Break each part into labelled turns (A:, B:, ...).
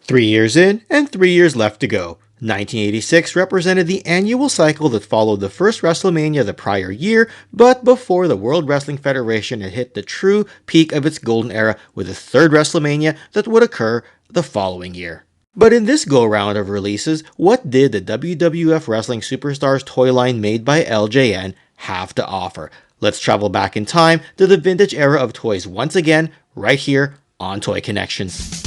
A: 3 years in and 3 years left to go. 1986 represented the annual cycle that followed the first WrestleMania the prior year, but before the World Wrestling Federation had hit the true peak of its golden era with a third WrestleMania that would occur the following year. But in this go-round of releases, what did the WWF Wrestling Superstars toy line made by LJN have to offer? Let's travel back in time to the vintage era of toys once again, right here on Toy Connections.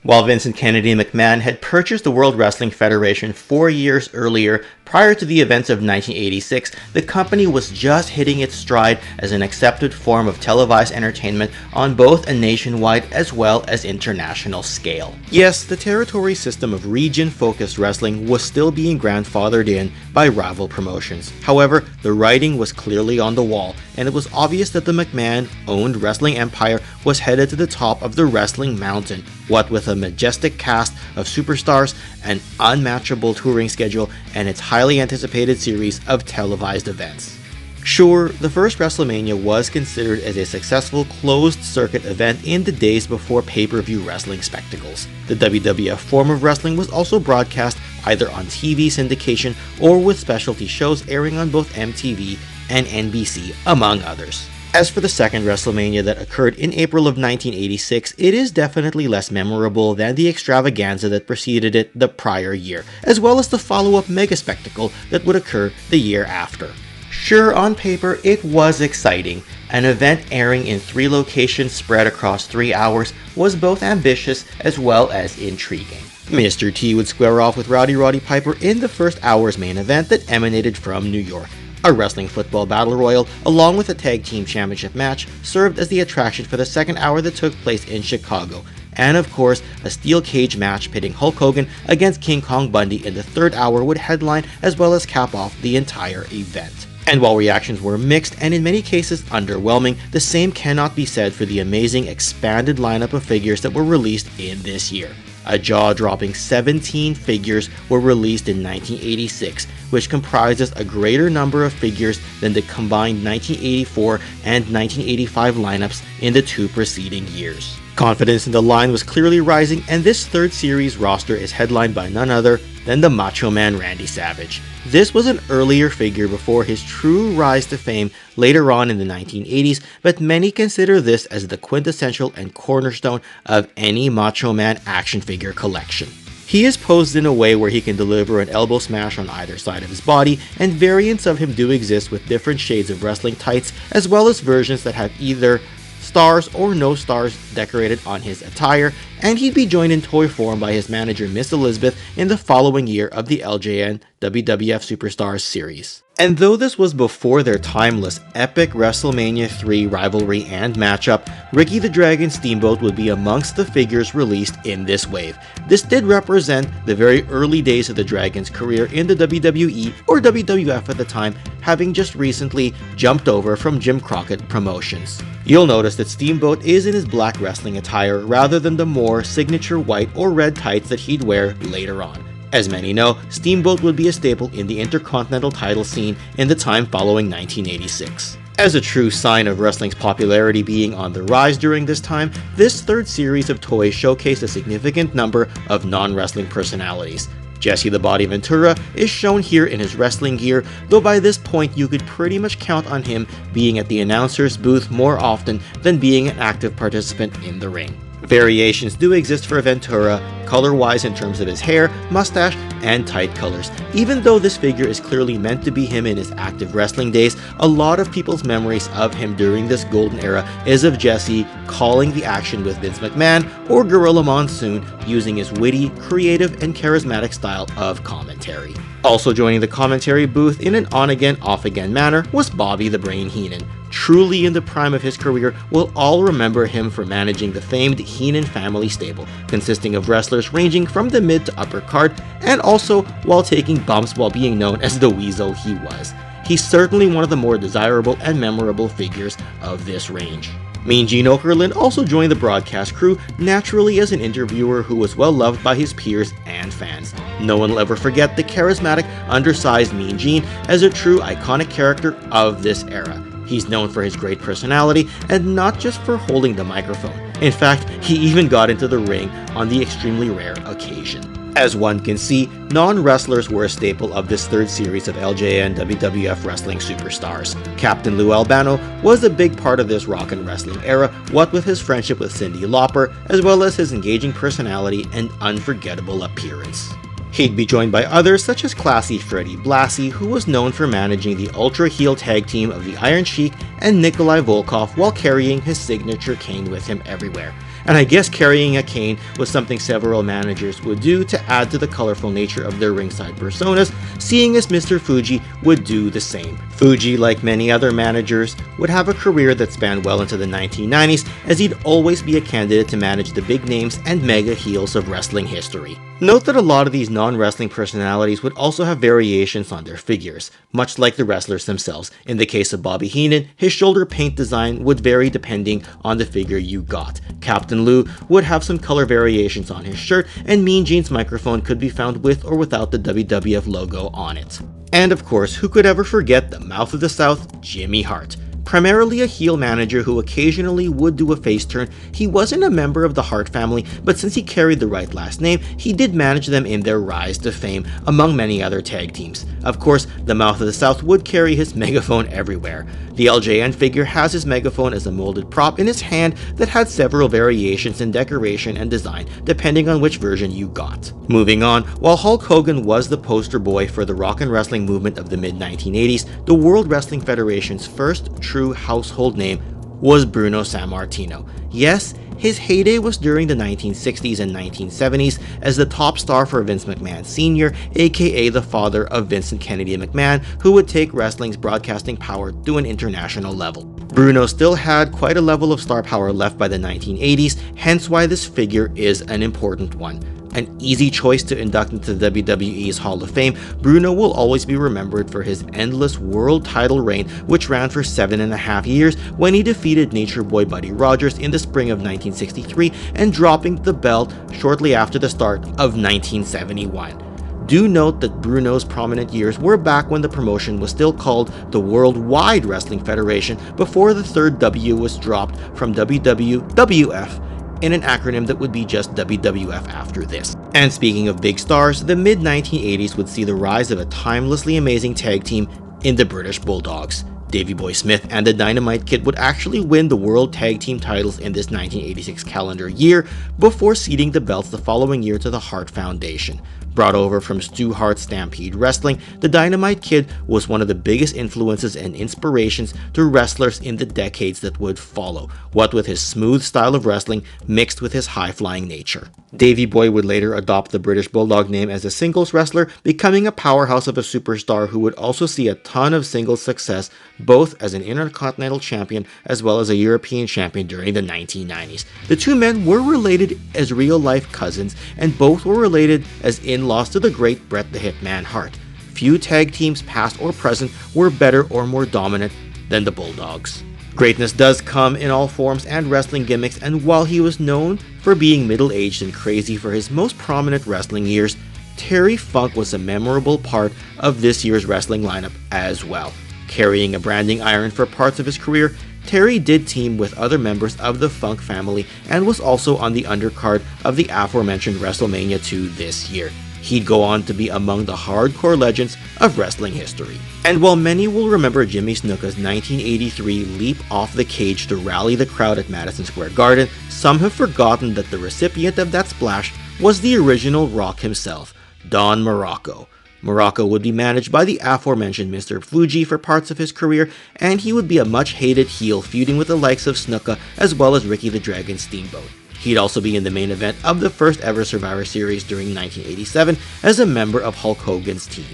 A: While Vincent Kennedy McMahon had purchased the World Wrestling Federation 4 years earlier, prior to the events of 1986, the company was just hitting its stride as an accepted form of televised entertainment on both a nationwide as well as international scale. Yes, the territory system of region-focused wrestling was still being grandfathered in by rival promotions. However, the writing was clearly on the wall, and it was obvious that the McMahon-owned wrestling empire was headed to the top of the wrestling mountain, what with a majestic cast of superstars, an unmatchable touring schedule, and its highly anticipated series of televised events. Sure, the first WrestleMania was considered as a successful closed-circuit event in the days before pay-per-view wrestling spectacles. The WWF form of wrestling was also broadcast either on TV syndication or with specialty shows airing on both MTV and NBC, among others. As for the second WrestleMania that occurred in April of 1986, it is definitely less memorable than the extravaganza that preceded it the prior year, as well as the follow-up mega spectacle that would occur the year after. Sure, on paper, it was exciting. An event airing in 3 locations spread across 3 hours was both ambitious as well as intriguing. Mr. T would square off with Rowdy Roddy Piper in the first hour's main event that emanated from New York. A wrestling football battle royal, along with a tag team championship match, served as the attraction for the second hour that took place in Chicago. And of course, a steel cage match pitting Hulk Hogan against King Kong Bundy in the third hour would headline as well as cap off the entire event. And while reactions were mixed and in many cases underwhelming, the same cannot be said for the amazing expanded lineup of figures that were released in this year. A jaw-dropping 17 figures were released in 1986, which comprises a greater number of figures than the combined 1984 and 1985 lineups in the 2 preceding years. Confidence in the line was clearly rising, and this third series roster is headlined by none other than the Macho Man Randy Savage. This was an earlier figure before his true rise to fame later on in the 1980s, but many consider this as the quintessential and cornerstone of any Macho Man action figure collection. He is posed in a way where he can deliver an elbow smash on either side of his body, and variants of him do exist with different shades of wrestling tights, as well as versions that have either stars or no stars decorated on his attire, and he'd be joined in toy form by his manager Miss Elizabeth in the following year of the LJN WWF Superstars series. And though this was before their timeless epic WrestleMania 3 rivalry and matchup, Ricky the Dragon Steamboat would be amongst the figures released in this wave. This did represent the very early days of the Dragon's career in the WWE or WWF at the time, having just recently jumped over from Jim Crockett Promotions. You'll notice that Steamboat is in his black wrestling attire rather than the more signature white or red tights that he'd wear later on. As many know, Steamboat would be a staple in the Intercontinental title scene in the time following 1986. As a true sign of wrestling's popularity being on the rise during this time, this third series of toys showcased a significant number of non-wrestling personalities. Jesse the Body Ventura is shown here in his wrestling gear, though by this point you could pretty much count on him being at the announcer's booth more often than being an active participant in the ring. Variations do exist for Ventura, color-wise in terms of his hair, mustache, and tight colors. Even though this figure is clearly meant to be him in his active wrestling days, a lot of people's memories of him during this golden era is of Jesse calling the action with Vince McMahon or Gorilla Monsoon using his witty, creative, and charismatic style of commentary. Also joining the commentary booth in an on-again, off-again manner was Bobby the Brain Heenan. Truly in the prime of his career, we'll all remember him for managing the famed Heenan family stable, consisting of wrestlers ranging from the mid to upper card, and also while taking bumps while being known as the Weasel he was. He's certainly one of the more desirable and memorable figures of this range. Mean Gene Okerlund also joined the broadcast crew, naturally as an interviewer who was well loved by his peers and fans. No one will ever forget the charismatic, undersized Mean Gene as a true iconic character of this era. He's known for his great personality and not just for holding the microphone. In fact, he even got into the ring on the extremely rare occasion. As one can see, non-wrestlers were a staple of this third series of LJN WWF Wrestling Superstars. Captain Lou Albano was a big part of this rock and wrestling era, what with his friendship with Cyndi Lauper, as well as his engaging personality and unforgettable appearance. He'd be joined by others such as Classy Freddie Blassie, who was known for managing the ultra-heel tag team of the Iron Sheik and Nikolai Volkov while carrying his signature cane with him everywhere. And I guess carrying a cane was something several managers would do to add to the colorful nature of their ringside personas, seeing as Mr. Fuji would do the same. Fuji, like many other managers, would have a career that spanned well into the 1990s, as he'd always be a candidate to manage the big names and mega heels of wrestling history. Note that a lot of these non-wrestling personalities would also have variations on their figures, much like the wrestlers themselves. In the case of Bobby Heenan, his shoulder paint design would vary depending on the figure you got. Captain Lou would have some color variations on his shirt, and Mean Gene's microphone could be found with or without the WWF logo on it. And of course, who could ever forget the Mouth of the South, Jimmy Hart? Primarily a heel manager who occasionally would do a face turn, he wasn't a member of the Hart family, but since he carried the right last name, he did manage them in their rise to fame, among many other tag teams. Of course, the Mouth of the South would carry his megaphone everywhere. The LJN figure has his megaphone as a molded prop in his hand that had several variations in decoration and design, depending on which version you got. Moving on, while Hulk Hogan was the poster boy for the rock and wrestling movement of the mid-1980s, the World Wrestling Federation's first true household name was Bruno Sammartino. Yes, his heyday was during the 1960s and 1970s as the top star for Vince McMahon Sr., aka the father of Vincent Kennedy McMahon, who would take wrestling's broadcasting power to an international level. Bruno still had quite a level of star power left by the 1980s, hence why this figure is an important one. An easy choice to induct into WWE's Hall of Fame, Bruno will always be remembered for his endless world title reign, which ran for 7.5 years when he defeated Nature Boy Buddy Rogers in the spring of 1963 and dropping the belt shortly after the start of 1971. Do note that Bruno's prominent years were back when the promotion was still called the Worldwide Wrestling Federation before the third W was dropped from WWF in an acronym that would be just WWF after this. And speaking of big stars, the mid-1980s would see the rise of a timelessly amazing tag team in the British Bulldogs. Davey Boy Smith and the Dynamite Kid would actually win the World Tag Team titles in this 1986 calendar year before ceding the belts the following year to the Hart Foundation. Brought over from Stu Hart's Stampede Wrestling, the Dynamite Kid was one of the biggest influences and inspirations to wrestlers in the decades that would follow, what with his smooth style of wrestling mixed with his high-flying nature. Davey Boy would later adopt the British Bulldog name as a singles wrestler, becoming a powerhouse of a superstar who would also see a ton of singles success, both as an Intercontinental Champion as well as a European Champion during the 1990s. The two men were related as real-life cousins, and both were related as in-laws to the great Bret the Hitman Hart. Few tag teams past or present were better or more dominant than the Bulldogs. Greatness does come in all forms and wrestling gimmicks, and while he was known for being middle-aged and crazy for his most prominent wrestling years, Terry Funk was a memorable part of this year's wrestling lineup as well. Carrying a branding iron for parts of his career, Terry did team with other members of the Funk family and was also on the undercard of the aforementioned WrestleMania 2 this year. He'd go on to be among the hardcore legends of wrestling history. And while many will remember Jimmy Snuka's 1983 leap off the cage to rally the crowd at Madison Square Garden, some have forgotten that the recipient of that splash was the original Rock himself, Don Muraco. Muraco would be managed by the aforementioned Mr. Fuji for parts of his career, and he would be a much-hated heel feuding with the likes of Snuka as well as Ricky the Dragon Steamboat. He'd also be in the main event of the first ever Survivor Series during 1987 as a member of Hulk Hogan's team.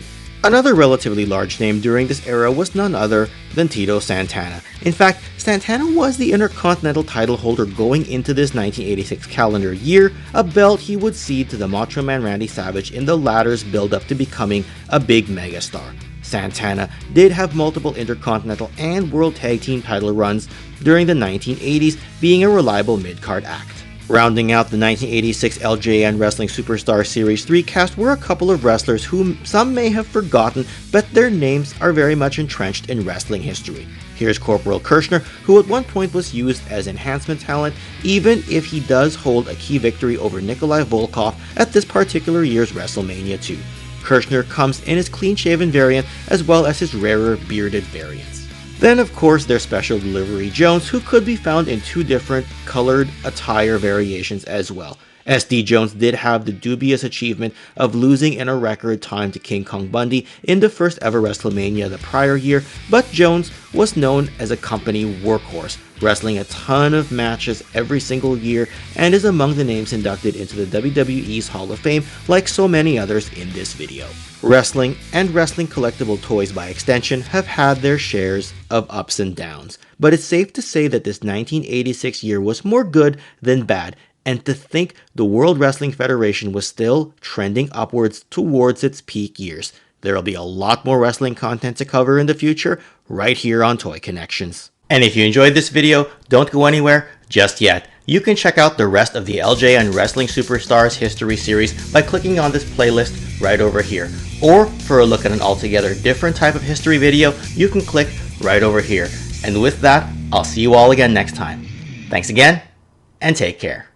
A: Another relatively large name during this era was none other than Tito Santana. In fact, Santana was the Intercontinental title holder going into this 1986 calendar year, a belt he would cede to the Macho Man Randy Savage in the latter's build-up to becoming a big megastar. Santana did have multiple Intercontinental and World Tag Team title runs during the 1980s, being a reliable mid-card act. Rounding out the 1986 LJN Wrestling Superstar Series 3 cast were a couple of wrestlers whom some may have forgotten, but their names are very much entrenched in wrestling history. Here's Corporal Kirchner, who at one point was used as enhancement talent, even if he does hold a key victory over Nikolai Volkov at this particular year's WrestleMania 2. Kirchner comes in his clean-shaven variant as well as his rarer bearded variants. Then of course there's Special Delivery Jones, who could be found in two different colored attire variations as well. SD Jones did have the dubious achievement of losing in a record time to King Kong Bundy in the first ever WrestleMania the prior year, but Jones was known as a company workhorse, wrestling a ton of matches every single year and is among the names inducted into the WWE's Hall of Fame like so many others in this video. Wrestling, and wrestling collectible toys by extension, have had their shares of ups and downs, but it's safe to say that this 1986 year was more good than bad, and to think the World Wrestling Federation was still trending upwards towards its peak years. There'll be a lot more wrestling content to cover in the future, right here on Toy Connections. And if you enjoyed this video, don't go anywhere just yet. You can check out the rest of the LJN Wrestling Superstars History Series by clicking on this playlist right over here. Or for a look at an altogether different type of history video, you can click right over here. And with that, I'll see you all again next time. Thanks again, and take care.